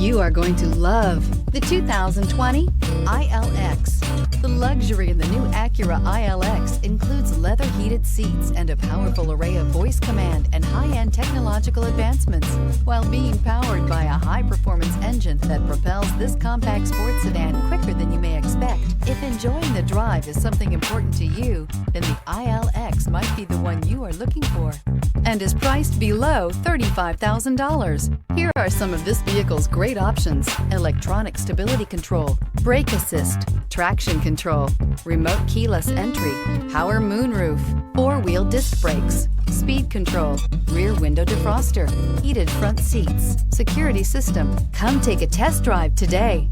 You are going to love the 2020 ILX. The luxury in the new Acura ILX includes leather heated seats and a powerful array of voice command and high-end technological advancements, while being powered by a high-performance engine that propels this compact sports sedan quicker than you may expect. If enjoying the drive is something important to you, then the ILX might be the one you are looking for, and is priced below $35,000. Here are some of this vehicle's great options: electronic stability control, brake assist, traction control, remote keyless entry, power moonroof, four-wheel disc brakes, speed control, rear window defroster, heated front seats, security system. Come take a test drive today.